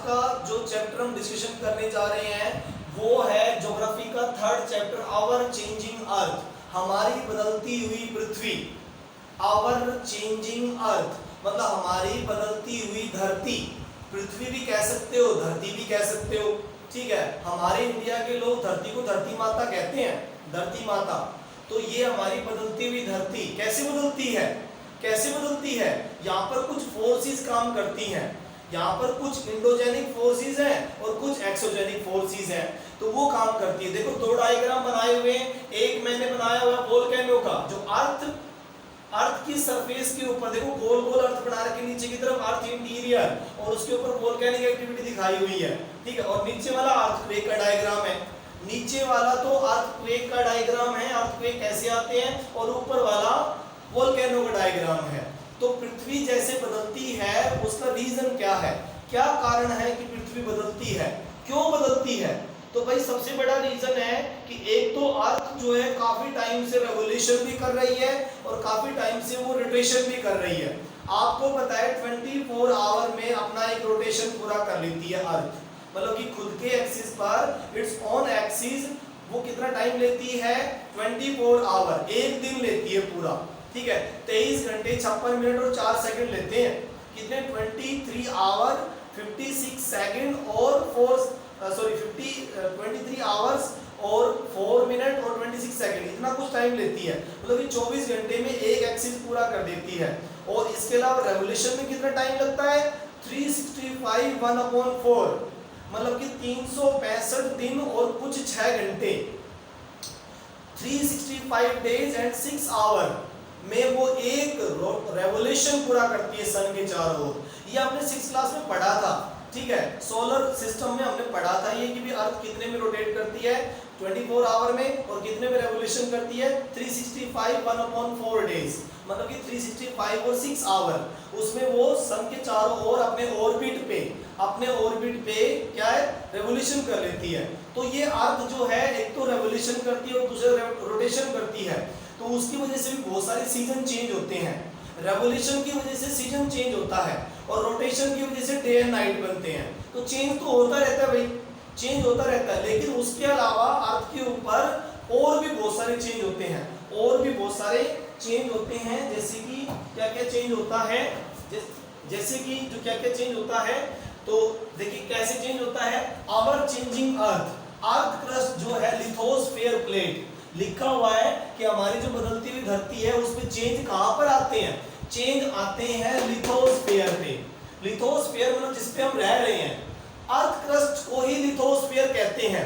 का जो चैप्टर हम डिस्कशन करने जा रहे हैं वो है ज्योग्राफी का third chapter, our changing earth, हमारी बदलती हुई पृथ्वी। आवर चेंजिंग अर्थ मतलब हमारी बदलती हुई धरती। पृथ्वी भी कह सकते हो, धरती भी कह सकते हो, ठीक है। हमारे इंडिया के लोग धरती को धरती माता कहते हैं, धरती माता। तो ये हमारी बदलती हुई धरती कैसे बदलती है, कैसे बदलती है? यहाँ पर कुछ फोर्सेस काम करती हैं, यहाँ पर कुछ इंडोजेनिक फोर्सेस हैं और कुछ एक्सोजेनिक फोर्सेस हैं, तो वो काम करती है। देखो दो डायग्राम बनाए हुए हैं, एक मैंने बनाया हुआ वोल्केनो का, जो अर्थ की सरफेस के ऊपर देखो गोल गोल अर्थ बना रखे, नीचे की तरफ अर्थ इंटीरियर और उसके ऊपर वोल्केनिक एक्टिविटी दिखाई हुई है, ठीक है। और नीचे वाला अर्थक्वेक का डायग्राम है, नीचे वाला तो अर्थक्वेक का डायग्राम है, अर्थक्वेक कैसे आते हैं, और ऊपर वाला वोल्केनो का डायग्राम है। तो पृथ्वी जैसे बदलती है उसका रीजन क्या है, क्या कारण है कि पृथ्वी बदलती है, क्यों बदलती है? तो भाई सबसे बड़ा रीजन है कि एक तो अर्थ जो है काफी टाइम से रेवोल्यूशन भी कर रही है और काफी टाइम से वो रोटेशन भी कर रही है। आपको पता है 24 आवर में अपना एक रोटेशन पूरा कर लेती है अर्थ, मतलब कि खुद के एक्सिस पर इट्स ऑन एक्सिस वो कितना टाइम लेती है, 24 आवर, एक दिन लेती है पूरा, ठीक है। 23 घंटे 56 मिनट और 4 सेकंड लेते हैं, कितने 23 आवर 56 सेकंड और 23 आवर्स और 4 मिनट और 26 सेकंड, इतना कुछ टाइम लेती है, मतलब कि 24 घंटे में एक एक्सिस पूरा कर देती है। और इसके अलावा रेवोल्यूशन में कितना टाइम लगता है, 365 1/4, मतलब कि 365 दिन और कुछ 6 घंटे, 365 डेज एंड 6 आवर में वो एक रेवोल्यूशन पूरा करती है सन के चारों ओर। ये आपने 6th क्लास में पढ़ा था, ठीक है। सोलर सिस्टम में हमने पढ़ा था ये कि भी अर्थ कितने में रोटेट करती है, 24 आवर में, और कितने में रेवोल्यूशन करती है, 365 1/4 डेज, मतलब कि 365 और 6 आवर, उसमें वो सन के चारों ओर अपने ऑर्बिट पे क्या है, रेवोल्यूशन कर लेती है। तो ये अर्थ जो है एक तो रेवोल्यूशन करती है और दूसरा रोटेशन करती है, तो उसकी वजह से भी बहुत सारे सीजन चेंज होते हैं। रेवोल्यूशन की वजह से सीजन चेंज होता है और रोटेशन की वजह से डे एंड नाइट बनते हैं, तो चेंज तो होता रहता है भाई, चेंज होता रहता है। लेकिन उसके अलावा अर्थ के ऊपर और भी बहुत सारे चेंज होते हैं, और भी बहुत सारे चेंज होते हैं, जैसे कि क्या क्या चेंज होता है, जैसे कि जो क्या क्या चेंज होता है, तो देखिए कैसे चेंज होता है। आवर चेंजिंग अर्थ क्रस्ट जो है लिथोस्फीयर प्लेट, लिखा हुआ है कि हमारी जो बदलती हुई धरती है उसमें चेंज कहां पर आते हैं, चेंज आते हैं लिथोस्फीयर पे। लिथोस्फीयर मतलब जिस पे हम रह रहे हैं, अर्थ क्रस्ट को ही लिथोस्फीयर कहते हैं।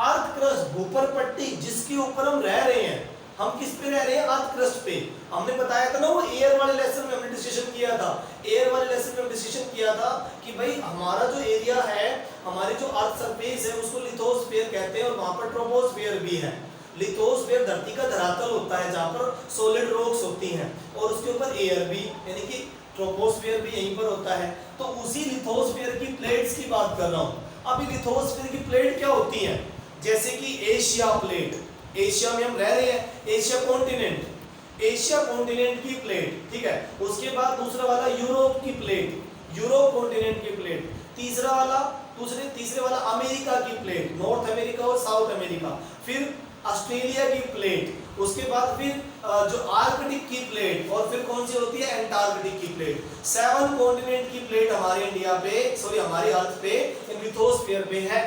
अर्थ क्रस्ट भूपर पट्टी जिसके ऊपर हम रह रहे हैं, हम किस पे रह रहे हैं, अर्थ क्रस्ट पे। हमने बताया था ना वो एयर वाले लेसन में हमने डिस्कशन किया था, एयर वाले लेसन में हमने डिस्कशन किया था कि भाई हमारा जो एरिया है, हमारी जो अर्थ सरफेस है उसको लिथोस्फीयर कहते हैं, और वहां पर ट्रोपोस्फीयर भी है। लिथोस्फीयर धरती का धरातल होता है जहां पर सॉलिड रॉक्स होती हैं, और उसके ऊपर एयर भी, यानी कि ट्रोपोस्फीयर भी यहीं पर होता है। तो उसी लिथोस्फीयर की प्लेट्स की बात कर रहा हूं। अभी लिथोस्फीयर की प्लेट क्या होती हैं, जैसे कि एशिया प्लेट, एशिया में हम रह रहे हैं, एशिया कॉन्टिनेंट की प्लेट, ठीक है। उसके बाद दूसरा वाला यूरोप की प्लेट, यूरोप कॉन्टिनेंट की प्लेट, तीसरे वाला अमेरिका की प्लेट, नॉर्थ अमेरिका और साउथ अमेरिका, फिर ऑस्ट्रेलिया की प्लेट, उसके बाद फिर जो आर्कटिक की प्लेट, और फिर कौन सी होती है, एंटार्कटिक की प्लेट। 7 कॉन्टिनेंट की प्लेट हमारे इंडिया पे, सॉरी हमारे अर्थ पे, लिथोस्फीयर पे है।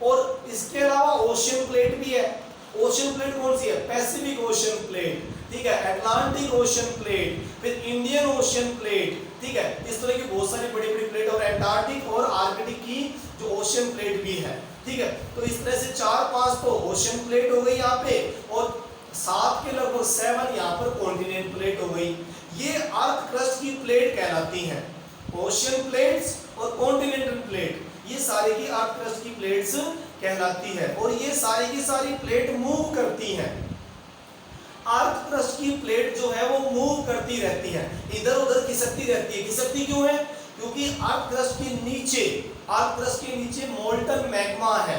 और इसके अलावा ओशियन प्लेट भी है। ओशियन प्लेट कौन सी है, पैसिफिक ओशियन प्लेट, ठीक है, अटलांटिक ओशियन प्लेट, फिर इंडियन ओशियन प्लेट, ठीक है। इस तरह की बहुत सारी बड़ी बड़ी प्लेट, और एंटार्कटिक और आर्कटिक की जो ओशियन प्लेट भी है, ठीक है। तो इस तरह से 4-5 तो ओशियन प्लेट हो गई यहाँ पे, और 7 के लगभग 7 यहाँ पर कॉन्टिनेंट प्लेट हो गई। ये अर्थ क्रस्ट की प्लेट कहलाती हैं, ओशियन प्लेट्स और कॉन्टिनेंटल प्लेट, ये सारी की अर्थ क्रस्ट की प्लेट्स कहलाती है। और ये सारी की सारी प्लेट मूव करती हैं, अर्थ क्रस्ट की प्लेट जो है वो मूव करती रहती है, इधर उधर खिसकती रहती है। खिसकती क्यों है, क्योंकि अर्थ क्रस्ट के नीचे मोल्टन मैग्मा है।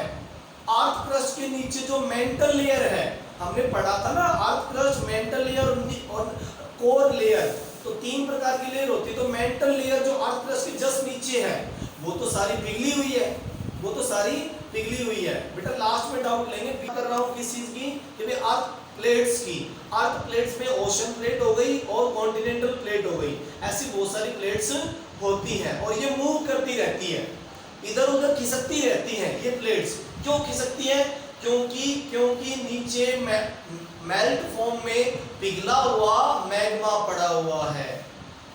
अर्थ क्रस्ट के नीचे जो मेंटल लेयर है, हमने पढ़ा था ना, अर्थ क्रस्ट, मेंटल लेयर और कोर लेयर, तो 3 प्रकार की लेयर होती है। तो मेंटल लेयर जो अर्थ क्रस्ट के जस्ट नीचे नीचे है वो तो सारी पिघली हुई है, वो तो सारी पिघली हुई है। बेटा लास्ट में डाउट लेंगे, कर रहा हूँ किस चीज की, कि भाई अर्थ प्लेट्स की। अर्थ प्लेट्स में ओशन प्लेट हो गई और कॉन्टिनेंटल प्लेट हो गई, ऐसी बहुत सारी प्लेट्स होती हैं और ये मूव करती रहती है, इधर उधर खिसकती रहती हैं ये प्लेट्स। क्यों खिसकती है? क्योंकि नीचे मेल्ट फॉर्म में पिघला हुआ मैग्मा पड़ा हुआ है,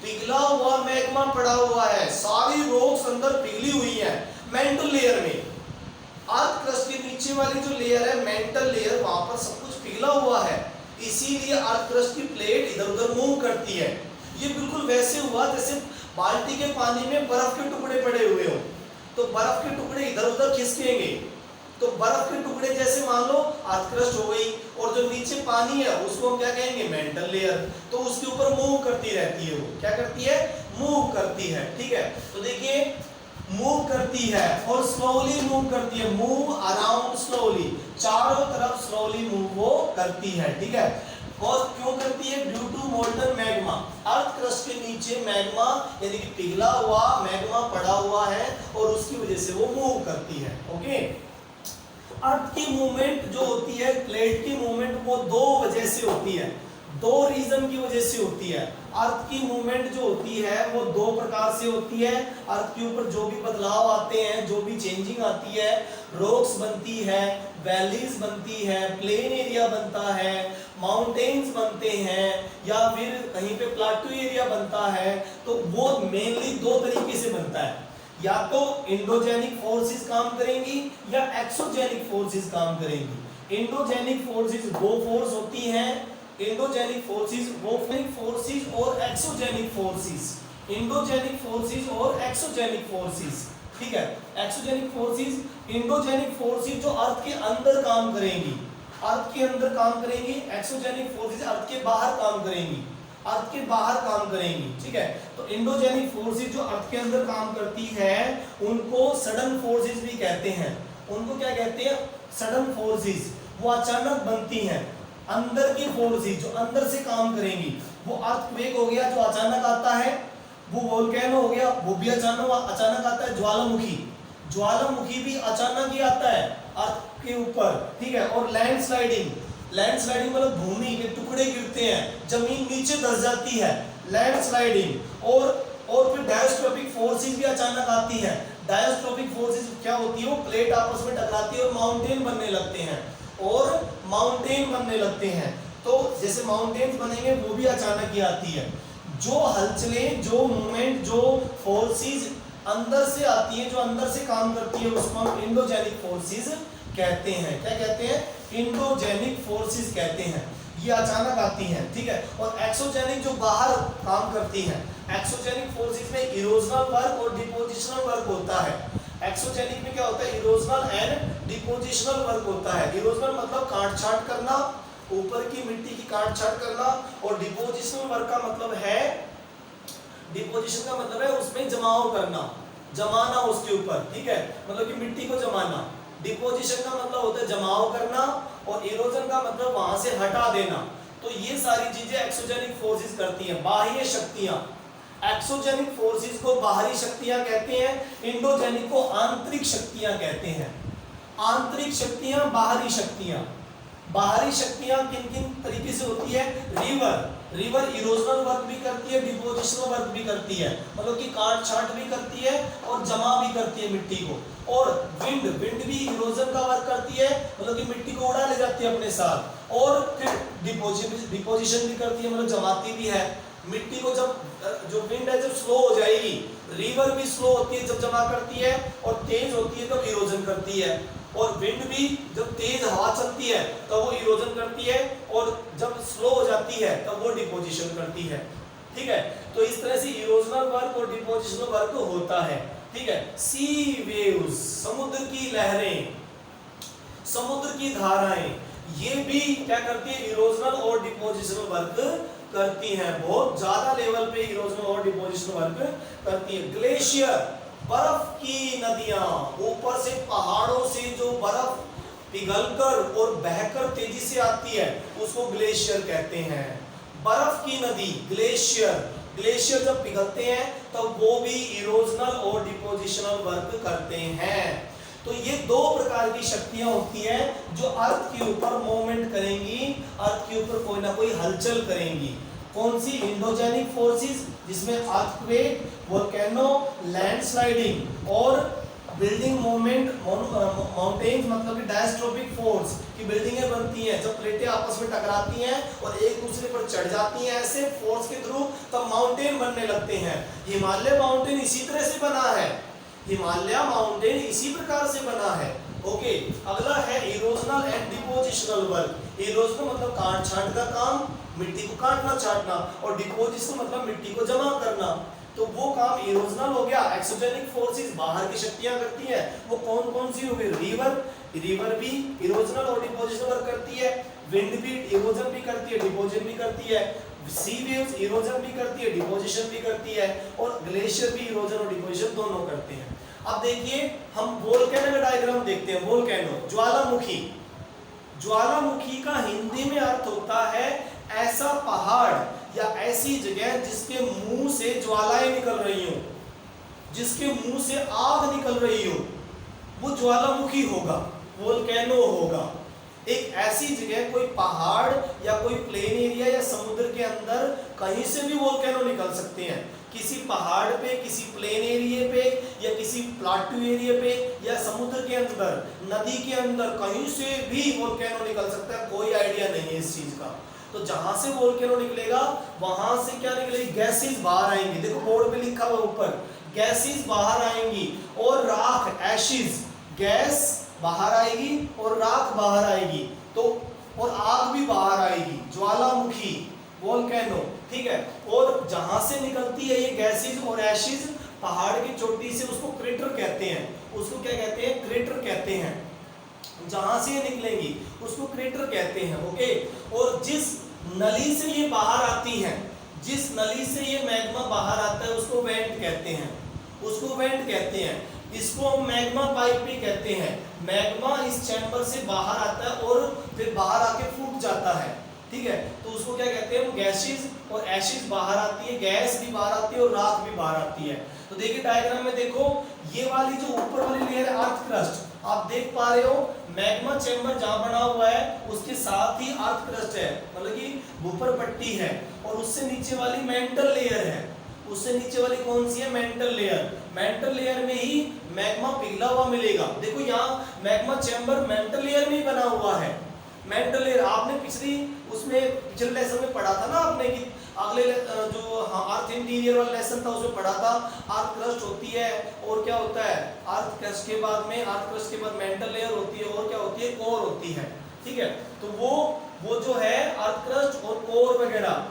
पिघला हुआ मैग्मा पड़ा हुआ है, सारी रॉक्स अंदर पिघली हुई है मेंटल लेयर में। अर्थ क्रस्ट के नीचे वाली जो लेयर है मेंटल लेयर, वहां पर सब कुछ पिघला हुआ है, इसीलिए अर्थ क्रस्ट की प्लेट इधर उधर मूव करती है। ये बिल्कुल वैसे हुआ जैसे बाल्टी के पानी में बर्फ के टुकड़े पड़े हुए हो, तो बर्फ के टुकड़े इधर उधर खिसकेंगे, तो बर्फ के टुकड़े जैसे मान लो अर्थ क्रस्ट हो गई और जो नीचे पानी है उसको हम क्या कहेंगे? Mental layer. तो उसके ऊपर मूव करती रहती है, वो क्या करती है? मूव करती है। ठीक है, तो देखिए मूव करती है और स्लोली मूव करती है, मूव अराउंड स्लोली, चारों तरफ स्लोली मूव वो करती है। ठीक है, और क्यों करती है? Due to molten magma, earth crust के नीचे मैग्मा यानी कि पिघला हुआ मैग्मा पड़ा हुआ है और उसकी वजह से वो मूव करती है। ओके, अर्थ की मूवमेंट जो होती है, प्लेट की मूवमेंट, वो दो वजह से होती है, दो रीजन की वजह से होती है। अर्थ की मूवमेंट जो होती है वो दो प्रकार से होती है। अर्थ के ऊपर जो भी बदलाव आते हैं, जो भी चेंजिंग आती है, रॉक्स बनती है, वैलीज बनती है, प्लेन एरिया बनता है, माउंटेन्स बनते हैं, या फिर कहीं पे प्लाटू एरिया बनता है, तो वो मेनली दो तरीके से बनता है, या तो इंडोजेनिक फोर्सेस काम करेंगी या एक्सोजेनिक फोर्सेस काम करेंगी। इंडोजेनिक फोर्सेस वो फोर्स होती हैं, इंडोजेनिक फोर्सेस वो फोर्सेस और एक्सोजेनिक फोर्सेस, इंडोजेनिक फोर्सेस और एक्सोजेनिक फोर्सेस। ठीक है, एक्सोजेनिक फोर्सेस, इंडोजेनिक फोर्सेस जो अर्थ के अंदर काम करेंगी, अर्थ के अंदर काम करेंगी, एक्सोजेनिक फोर्सेस अर्थ के बाहर काम करेंगी, अर्थ के बाहर काम करेंगी। ठीक है, तो इंडोजेनिक फोर्सेस जो अर्थ के अंदर काम करती है उनको सडन फोर्सेस भी कहते हैं। उनको क्या कहते हैं? Sudden forces. वो अचानक बनती हैं, अंदर की फोर्सेस जो अंदर से काम करेंगी। वो अर्थक्वेक हो गया जो अचानक आता है, वो वोल्केनो हो गया वो भी अचानक आता है, ज्वालामुखी, ज्वालामुखी भी अचानक ही आता है अर्थ के ऊपर। ठीक है, और लैंडस्लाइडिंग, लैंडस्लाइडिंग मतलब भूमि के टुकड़े गिरते हैं, जमीन नीचे धंस जाती है, लैंडस्लाइडिंग। और फिर डायस्ट्रोपिक फोर्सेस भी अचानक आती हैं। डायस्ट्रोपिक फोर्सेस क्या होती है? वो प्लेट आपस में टकराती है और माउंटेन बनने लगते हैं, और माउंटेन बनने लगते हैं। तो जैसे माउंटेन्स बनेंगे वो भी अचानक ही आती है। जो हलचलें, जो मूवमेंट, जो फोर्सेस अंदर से आती है, जो अंदर से काम करती है, उसको हम इंडोजेनिक फोर्सेस कहते हैं। क्या कहते हैं? इंडोजेनिक फोर्सेस कहते हैं, ये अचानक आती हैं। ठीक है, और एक्सोजेनिक जो बाहर काम करती हैं, एक्सोजेनिक फोर्सेस में इरोजनल वर्क और डिपोजिशनल वर्क होता है। एक्सोजेनिक में क्या होता है? इरोजनल एंड डिपोजिशनल वर्क होता है। इरोजनल मतलब काट छांट करना, ऊपर की मिट्टी की काट छांट करना, और डिपोजिशनल वर्क का मतलब है, डिपोजिशन का मतलब है उसमें जमाव करना, जमाना उसके ऊपर। ठीक है, मतलब कि मिट्टी को जमाना। डिपोजिशन का मतलब होता है जमाव करना, और इरोजन का मतलब वहां से हटा देना। तो ये सारी चीजें एक्सोजेनिक फोर्सेस करती हैं, बाह्य शक्तियां। एक्सोजेनिक फोर्सेस को बाहरी शक्तियां कहते हैं, इंडोजेनिक को आंतरिक शक्तियां कहते हैं। आंतरिक शक्तियां, बाहरी शक्तियां। बाहरी शक्तियां किन किन तरीके से होती है? रिवर इरोजनल वर्क भी करती है, डिपोजिशनल वर्क भी करती है, मतलब कि काट छांट भी करती है और जमा भी करती है मिट्टी को। और विंड भी इरोजन का वर्क करती है, मतलब कि मिट्टी को उड़ा ले जाती है अपने साथ। और फिर डिपोजिशन भी करती है, मतलब जमाती भी है मिट्टी को। जब जो विंड है जब स्लो हो जाएगी, रिवर भी स्लो होती है जब जमा करती है, और तेज होती है तब इरोजन करती है। और विंड भी जब तेज हवा चलती है तब वो इरोजन करती है, और जब स्लो हो जाती है तब वो डिपोजिशन करती है। ठीक है, तो इस तरह से इरोजनल वर्क और डिपोजिशनल वर्क होता है। ठीक है, सी वेव्स, समुद्र की लहरें, समुद्र की धाराएं, ये भी क्या करती है? इरोजनल और डिपोजिशनल वर्क करती हैं। बहुत ज्यादा लेवल पे इरोजनल और डिपोजिशनल वर्क करती है। ग्लेशियर, बर्फ की नदियां, ऊपर से पहाड़ों से जो बर्फ पिघलकर और बहकर तेजी से आती है उसको ग्लेशियर कहते हैं। बर्फ की नदी ग्लेशियर, ग्लेशियर जब पिघलते हैं तब वो भी इरोजनल और डिपोजिशनल वर्क करते हैं। तो ये दो प्रकार की शक्तियां होती हैं जो अर्थ के ऊपर मूवमेंट करेंगी, अर्थ के ऊपर कोई ना कोई हलचल करेंगी। कौन सी? इंडोजेनिक फोर्सेस, जिसमें अर्थक्वेक, वोल्केनो, लैंडस्लाइडिंग और बिल्डिंग मूवमेंट, माउंटेन्स मतलब कि डायस्ट्रोपिक फोर्स की बिल्डिंगें बनती हैं जब प्लेटें आपस में टकराती हैं और एक दूसरे पर चढ़ जाती हैं ऐसे फोर्स के थ्रू, तब माउंटेन बनने लगते हैं। हिमालय माउंटेन इसी तरह से बना है, हिमालय माउंटेन इसी प्रकार से बना है। ओके, अगला है erosional and depositional work. Erosional मतलब काट छांट का काम, मिट्टी को काटना छांटना, और डिपोजिशन मतलब मिट्टी को जमा करना। तो वो काम इरोजनल हो गया। एक्सोजेनिक फोर्सेस बाहर की शक्तियां करती है, वो कौन कौन सी हो गई? रिवर भी इरोजनल और डिपोजिशनल वर्क करती है, विंड भी इरोजन भी करती है, डिपोजिशन भी करती है, सी वेव्स इरोजन भी करती है, डिपोजिशन भी करती है, और ग्लेशियर भी इरोजन और डिपोजिशन दोनों करते हैं। अब देखिए हम वोल्केनो का डायग्राम देखते हैं। वोल्केनो ज्वालामुखी, ज्वालामुखी का हिंदी में अर्थ होता है ऐसा पहाड़ या ऐसी जगह जिसके मुंह से ज्वालाएं निकल रही हो, जिसके मुंह से आग निकल रही हो, वो ज्वालामुखी होगा, वोल्केनो होगा। एक ऐसी जगह, कोई पहाड़ या कोई प्लेन एरिया या समुद्र के अंदर कहीं से भी वोल्केनो निकल सकते हैं। किसी पहाड़ पे, किसी प्लेन एरिया पे, या किसी प्लाटू एरिया पे, या समुद्र के अंदर, नदी के अंदर, कहीं से भी वोल्केनो निकल सकता है। कोई आइडिया नहीं है इस चीज का। तो जहां से वोल्केनो निकलेगा वहां से क्या निकलेगी? गैसेस बाहर आएंगी। देखो बोर्ड पे लिखा हुआ ऊपर, गैसेस बाहर आएंगी, और राख, एशिज, गैस बाहर आएगी और राख बाहर आएगी, तो और आग भी बाहर आएगी। ज्वालामुखी, वोल्केनो, ठीक है। और जहां से निकलती है ये गैसेस और एशिज, पहाड़ की चोटी से, उसको क्रेटर कहते हैं। उसको क्या कहते हैं? क्रेटर कहते हैं। जहां से ये निकलेंगी उसको क्रेटर कहते हैं। ओके, और जिस नली से ये बाहर आती है, जिस नली से ये मैग्मा बाहर आता है, उसको वेंट कहते हैं, उसको वेंट कहते हैं। इसको हम मैग्मा पाइप भी कहते हैं। मैग्मा इस चैम्बर से बाहर आता है और फिर बाहर आके फूट जाता है, ठीक है। तो उसको क्या कहते हैं? गैसेस और एशिज बाहर आती है, गैस भी बाहर आती है और राख भी बाहर आती है। तो देखिए डायग्राम में देखो, ये वाली जो ऊपर वाली लेयर है अर्थ क्रस्ट, आप देख पा रहे हो मैग्मा चैम्बर जहां बना हुआ है उसके साथ ही अर्थ क्रस्ट है, मतलब कि ऊपर पट्टी है, और उससे नीचे वाली मेंटल लेयर है। उससे नीचे वाली कौन सी है? Mental layer. मेंटल लेयर में ही मैग्मा पिघला हुआ मिलेगा। देखो यहाँ मैग्मा चैम्बर मेंटल लेयर में ही बना हुआ है। मेंटल लेयर आपने पिछले लेसन में पढ़ा था ना आपने, कि अगले जो अर्थ इंटीरियर वाला लेसन था उसमें पढ़ा था, अर्थ क्रस्ट होती है और क्या होता है? अर्थ क्रस्ट के बाद में, अर्थ क्रस्ट के बाद मेंटल लेयर होती है, और क्या होती है? कोर होती है, ठीक है। तो वो जो है अर्थ क्रस्ट और कोर वगैरह,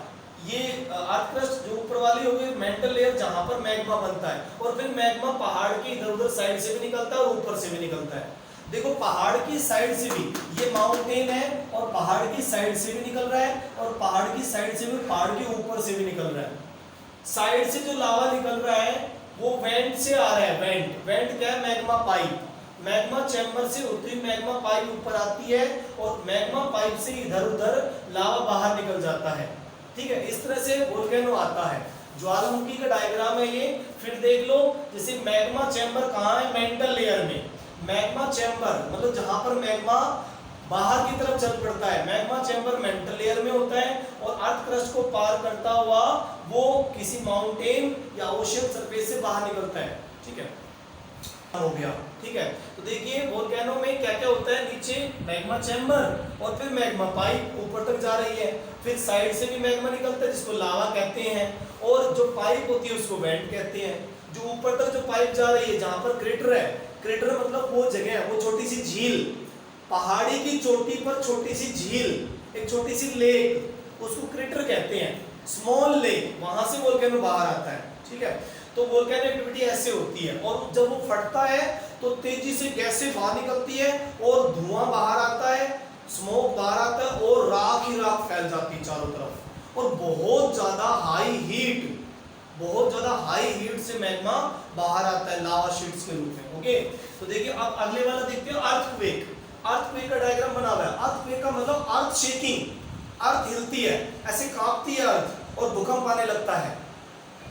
ये अर्थ क्रस्ट जो ऊपर वाली हो गई मेंटल लेयर जहां पर मैग्मा बनता है, और फिर मैग्मा पहाड़ के इधर-उधर साइड से भी निकलता है और ऊपर से भी निकलता है। देखो पहाड़ की साइड से भी ये माउंटेन है, और पहाड़ की साइड से भी निकल रहा है, और पहाड़ की साइड से भी, पहाड़ के ऊपर से भी निकल रहा है। साइड से जो लावा निकल रहा है वो वेंट से आ रहा है। वेंट क्या है? Magma pipe. मैग्मा चैम्बर से उतरी मैग्मा पाइप ऊपर आती है, और मैग्मा पाइप से इधर-उधर लावा बाहर निकल जाता है, ठीक है। इस तरह से वोल्केनो आता है। ज्वालामुखी का डायग्राम है ये। फिर देख लो, जैसे मैग्मा चैम्बर कहाँ है? मेंटल लेयर में। मैग्मा चैम्बर मतलब जहां पर मैग्मा बाहर की तरफ चल पड़ता है, मैग्मा चैम्बर मेंटल लेयर में होता है, और अर्थ क्रस्ट को पार करता हुआ वो किसी माउंटेन या ओशियन सरफेस से बाहर निकलता है, ठीक है। हो गया, ठीक है। तो देखिए वोल्केनो में क्या क्या होता है? नीचे मैग्मा चैम्बर और फिर मैग्मा पाइप ऊपर तक जा रही है, फिर साइड से भी मैग्मा निकलता है जिसको लावा कहते हैं, और जो पाइप होती है उसको वेंट कहते हैं। जो ऊपर तक जो पाइप जा रही है जहां पर क्रेटर है, क्रेटर मतलब वो जगह, वो छोटी सी झील, पहाड़ी की चोटी पर छोटी सी झील, एक छोटी सी लेक, उसको क्रेटर कहते हैं, स्मॉल लेक, वहां से वोल्केनो बाहर आता है, ठीक है। तो वोल्केनो एक्टिविटी ऐसे होती है, और जब वो फटता है तो तेजी से गैसें बाहर निकलती है, और धुआं बाहर आता है, स्मोक बाहर आता है, और राख ही राख फैल जाती है चारों तरफ, और बहुत ज्यादा हाई हीट से मैग्मा बाहर आता है लावा शीट्स के रूप में। ओके, तो देखिए अब अगले वाला देखते हैं, अर्थक्वेक। अर्थक्वेक का डायग्राम बना हुआ है। अर्थक्वेक का मतलब अर्थ शेकिंग, अर्थ हिलती है, ऐसे कांपती है अर्थ और भूकंप आने लगता है।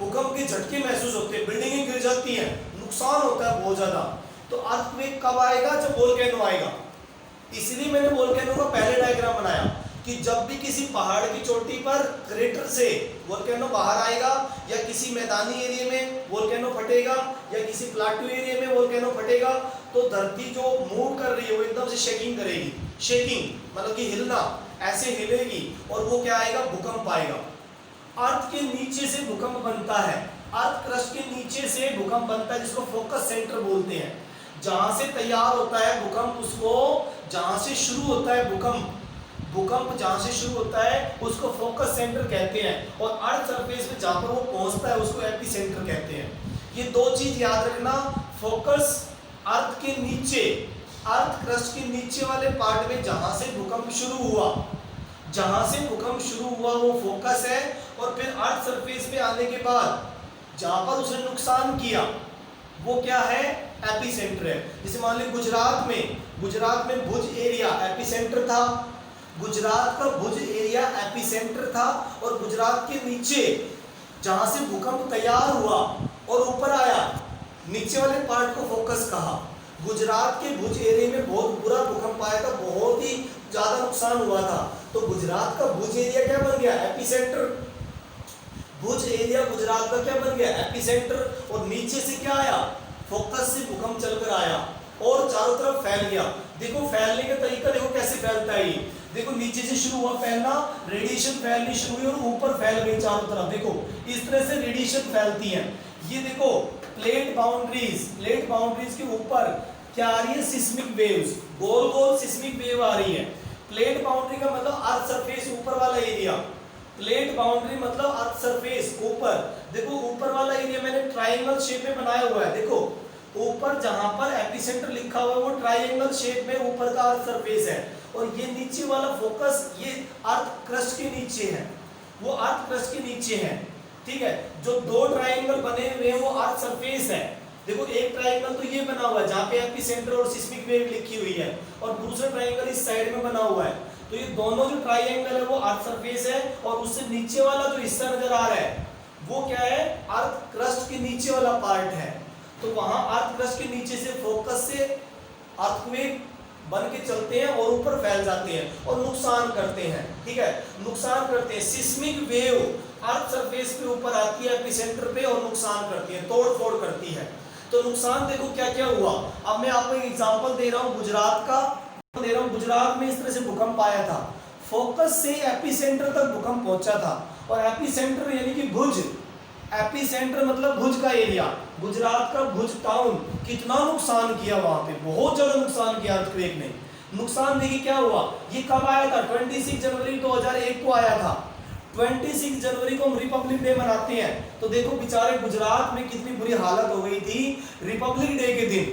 भूकंप के झटके महसूस होते हैं, बिल्डिंगें गिर जाती हैं, नुकसान होता है बहुत ज्यादा। तो अर्थक्वेक कब आएगा? जब वोल्केनो आएगा। इसलिए मैंने वोल्केनो का पहले डायग्राम बनाया कि जब भी किसी पहाड़ की चोटी पर क्रेटर से वोल्केनो बाहर आएगा, या किसी मैदानी एरिया में वोल्केनो फटेगा, या किसी प्लाटू एरिया में वोल्केनो फटेगा, तो धरती जो मूव कर रही है वो एकदम से शेकिंग करेगी। शेकिंग मतलब कि हिलना, ऐसे हिलेगी, और वो क्या आएगा? भूकंप आएगा। अर्थ के नीचे से भूकंप बनता है, अर्थ क्रस्ट के नीचे से भूकंप बनता है, जिसको फोकस सेंटर बोलते हैं। जहां से तैयार होता है भूकंप, उसको जहां से शुरू होता है भूकंप जहां से शुरू होता है उसको फोकस सेंटर कहते हैं, और अर्थ सरफेस पे जहां पर वो पहुंचता है उसको एपी सेंटर कहते हैं। ये दो चीज याद रखना, फोकस अर्थ के नीचे, अर्थ क्रस्ट के नीचे वाले पार्ट में जहां से भूकंप शुरू हुआ, वो फोकस है, और फिर अर्थ सरफेस पे आने के बाद जहां पर उसने नुकसान किया वो क्या है? एपी सेंटर है। जैसे मान लीजिए गुजरात में भुज एरिया एपी सेंटर था, गुजरात का भुज एरिया एपी सेंटर था, और गुजरात के नीचे जहां से भूकंप तैयार हुआ और ऊपर आया, नीचे वाले पार्ट को फोकस कहा। गुजरात के भुज एरिया में बहुत बुरा भूकंप आया था, बहुत ही ज्यादा नुकसान हुआ था, तो गुजरात का भुज एरिया क्या बन गया? Epicentre. Bhuj area Gujarat का क्या बन गया? Epicentre. और नीचे से क्या आया? फोकस से भूकंप चलकर आया और चारों तरफ फैल गया। देखो फैलने का तरीका देखो कैसे फैलता है ये। देखो नीचे से शुरू हुआ फैलना, रेडिएशन फैलनी शुरू हुई और ऊपर फैल गई चारों तरफ। देखो इस तरह से रेडिएशन फैलती है। ये देखो प्लेट बाउंड्रीज के ऊपर क्या आ रही है? सिस्मिक वेव्स, गोल गोल सिस्मिक वेव आ रही है। प्लेट बाउंड्री का मतलब अर्थ सरफेस ऊपर वाला एरिया, प्लेट बाउंड्री मतलब अर्थ सरफेस ऊपर। देखो ऊपर वाला एरिया मैंने ट्रायंगल शेप में बनाया हुआ है। देखो ऊपर जहां पर एपिसेंटर लिखा हुआ है वो ट्रायंगल शेप में ऊपर का अर्थ सरफेस है, और ये नीचे वाला फोकस ये अर्थ क्रस्ट के नीचे है, वो अर्थ क्रस्ट के नीचे है। ठीक है, जो दो ट्रायंगल बने हुए हैं वो अर्थ सरफेस है। देखो एक ट्रायंगल तो ये बना हुआ है जहां पे एपिसेंटर और सिस्मिक वेव लिखी हुई है, और दूसरा ट्रायंगल इस साइड में बना हुआ है। तो ये दोनों जो ट्रायंगल है वो अर्थ सरफेस है, और उससे नीचे वाला जो हिस्सा नजर आ रहा है वो क्या है? अर्थ क्रस्ट के नीचे वाला पार्ट है। तो वहां अर्थ क्रस्ट के नीचे से फोकस से अर्थक्वेक बन के चलते हैं और ऊपर फैल जाते हैं और नुकसान करते हैं। ठीक है, नुकसान करते हैं। सिस्मिक वेव अर्थ सरफेस पे ऊपर आती है एपिसेंटर पे और नुकसान करती है, तोड़ फोड़ करती है। तो नुकसान देखो क्या क्या हुआ। अब मैं आपको एक एग्जांपल दे रहा हूं गुजरात का, गुजरात में इस तरह से भूकंप आया था, फोकस से एपिसेंटर तक भूकंप पहुंचा था, और एपिसेंटर यानी कि भुज, एपिसेंटर मतलब भुज का एरिया, गुजरात का भुज टाउन, कितना नुकसान किया वहां पे, बहुत ज्यादा नुकसान किया अर्थक्वेक ने। नुकसान देखिए क्या हुआ। ये कब आया था? 26 जनवरी 2001 को आया था। 26 जनवरी को हम रिपब्लिक डे मनाते हैं, तो देखो बेचारे गुजरात में कितनी बुरी हालत हो गई थी। रिपब्लिक डे के दिन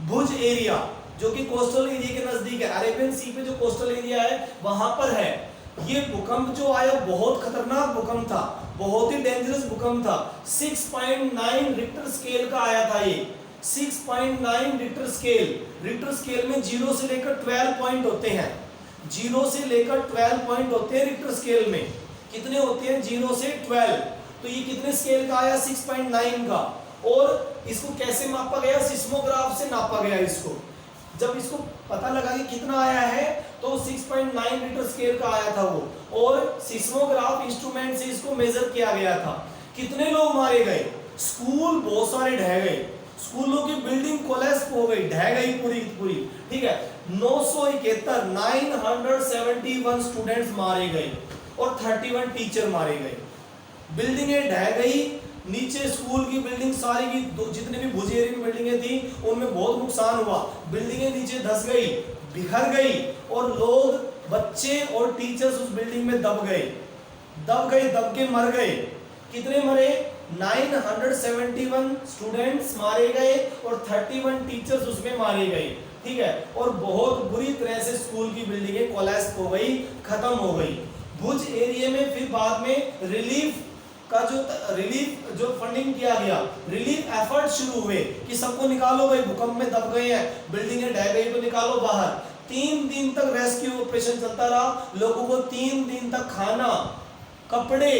भुज एरिया जो कि कोस्टल एरिया के नजदीक है, अरेबियन सी पे जो कोस्टल एरिया है वहां पर है, ये भूकंप जो आया बहुत खतरनाक भूकंप था, बहुत ही डेंजरस भूकंप था। 6.9 रिक्टर स्केल का आया था ये, 6.9 रिक्टर स्केल। रिक्टर स्केल में 0 से लेकर 12 पॉइंट होते हैं, 0 से लेकर 12 पॉइंट होते हैं रिक्टर स्केल में। कितने होते हैं? 0 से 12। तो ये कितने स्केल का आया? 6.9 का। और इसको कैसे मापा गया? सिस्मोग्राफ से नापा गया इसको। जब इसको पता लगा कि कितना आया है तो 6.9 मीटर स्केल का आया था वो, और सिस्मोग्राफ इंस्ट्रूमेंट से इसको मेजर किया गया था। कितने लोग मारे गए? स्कूल बहुत सारे ढह गए, स्कूलों की बिल्डिंग कोलैप्स हो गई, ढह गई पूरी पूरी। ठीक है, 971 स्टूडेंट्स मारे गए और 31 टीचर मारे गए। बिल्डिंगें ढह गई, नीचे स्कूल की बिल्डिंग सारी की जितने भी भुज एरिया की बिल्डिंगें थी उनमें बहुत नुकसान हुआ। बिल्डिंगें नीचे धस गई, बिखर गई, और लोग, बच्चे और टीचर्स उस बिल्डिंग में दब के मर गए। कितने मरे? 971 स्टूडेंट्स मारे गए और 31 टीचर्स उसमें मारे गए। ठीक है, और बहुत बुरी तरह से स्कूल की बिल्डिंगें कोलैप्स हो गई, खत्म हो गई। भुज एरिया में फिर बाद में रिलीफ जो फंडिंग किया गया, रिलीफ एफर्ट शुरू हुए कि सबको निकालो भाई, भूकंप में दब गए हैं, बिल्डिंगें ढह गई तो निकालो बाहर। 3 दिन तक रेस्क्यू ऑपरेशन चलता रहा। लोगों को 3 दिन तक खाना, कपड़े,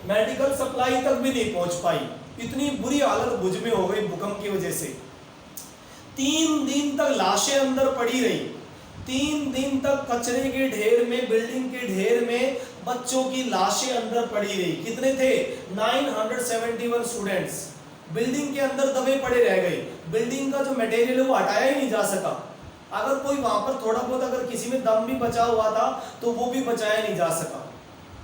मेडिकल सप्लाई तक भी नहीं पहुंच पाई। इतनी बुरी हालत भुज में हो गई भूकंप की वजह से। 3 दिन तक लाशें अंदर पड़ी रही, 3 दिन तक कचरे के ढेर में, बिल्डिंग के ढेर में बच्चों की लाशें अंदर पड़ी रही। कितने थे? 971 स्टूडेंट्स बिल्डिंग के अंदर दबे पड़े रह गए। बिल्डिंग का जो मटेरियल है वो हटाया ही नहीं जा सका। अगर कोई वहां पर थोड़ा बहुत अगर किसी में दम भी बचा हुआ था तो वो भी बचाया नहीं जा सका।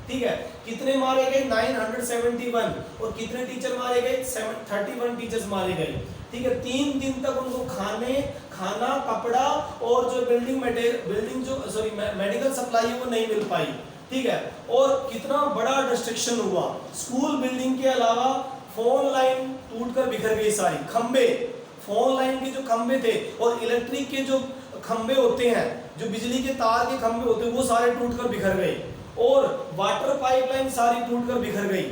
ठीक है, कितने मारे गए? 971। और कितने टीचर मारे गए? 31 टीचर्स मारे गए। ठीक है, 3 दिन तक उनको खाना, कपड़ा और जो मेडिकल सप्लाई है वो नहीं मिल पाई। ठीक है, और कितना बड़ा डिस्ट्रक्शन हुआ। स्कूल बिल्डिंग के अलावा फोन लाइन टूटकर बिखर गई सारी। खंबे, फोन लाइन के जो खंबे थे और इलेक्ट्रिक के जो खंबे होते हैं, जो बिजली के तार के खंबे होते हैं, वो सारे टूटकर बिखर गए। और वाटर पाइपलाइन सारी टूटकर बिखर गई।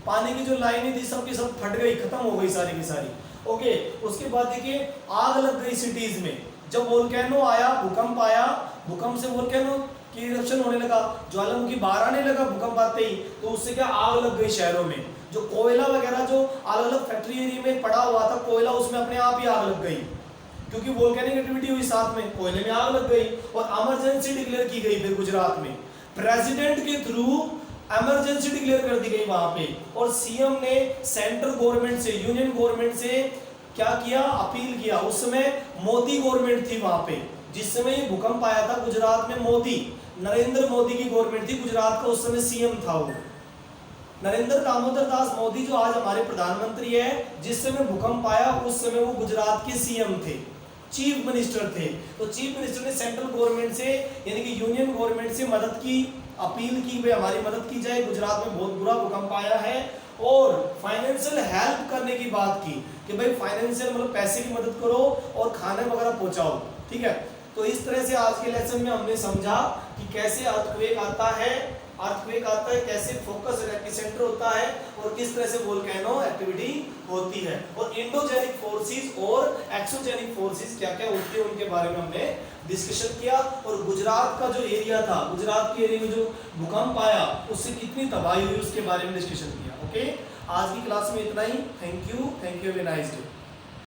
पानी की जो लाइनें थी सब की सब फट गई, खत्म हो गई सारी की सारी। ओके, उसके बाद देखिए आग लग गई सिटीज में। जब वोल्केनो आया, भूकंप आया, भूकंप से वोल्केनो की इरप्शन होने लगा, ज्वालामुखी बाहर आने लगा भूकंप आते ही, तो उससे क्या आग लग गई शहरों में। जो कोयला वगैरह जो अलग अलग फैक्ट्री एरिया में पड़ा हुआ था कोयला, उसमें अपने आप ही आग लग गई, क्योंकि वोल्केनिक एक्टिविटी हुई, साथ में कोयले में आग लग गई। और इमरजेंसी डिक्लेयर की गई फिर गुजरात में, प्रेसिडेंट के थ्रू इमरजेंसी डिक्लेयर कर दी गई वहां पे। और सीएम ने सेंट्रल गवर्नमेंट से, यूनियन गवर्नमेंट से क्या किया? अपील किया। उस समय मोदी गवर्नमेंट थी वहां पे, जिस समय ये भूकंप आया था गुजरात में। मोदी, नरेंद्र मोदी की गवर्नमेंट थी, गुजरात का उस समय सीएम था वो नरेंद्र दामोदर दास मोदी, जो आज हमारे प्रधानमंत्री है। जिस समय भूकंप आया उस समय वो गुजरात के सीएम थे, चीफ मिनिस्टर थे। तो चीफ मिनिस्टर ने सेंट्रल गवर्नमेंट से यानी कि यूनियन गवर्नमेंट से मदद की, अपील की, भाई हमारी मदद की जाए, गुजरात में बहुत बुरा भूकंप आया है। और फाइनेंशियल हेल्प करने की बात की कि भाई फाइनेंशियल मतलब पैसे की मदद करो और खाने वगैरह पहुंचाओ। ठीक है, तो इस तरह से आज के लेसन में हमने समझा कि कैसे अर्थक्वेक आता है, कैसे फोकस एपिसेंटर होता है और किस तरह से वोल्केनो एक्टिविटी होती है, और इंडोजेनिक फोर्सेस और एक्सोजेनिक फोर्सेस क्या क्या होती है उनके बारे में हमने डिस्कशन किया। और गुजरात का जो एरिया था, गुजरात के एरिया में जो भूकंप आया उससे कितनी तबाही हुई उसके बारे में डिस्कशन किया। ओके, आज की क्लास में इतना ही। Thank you, have a nice day.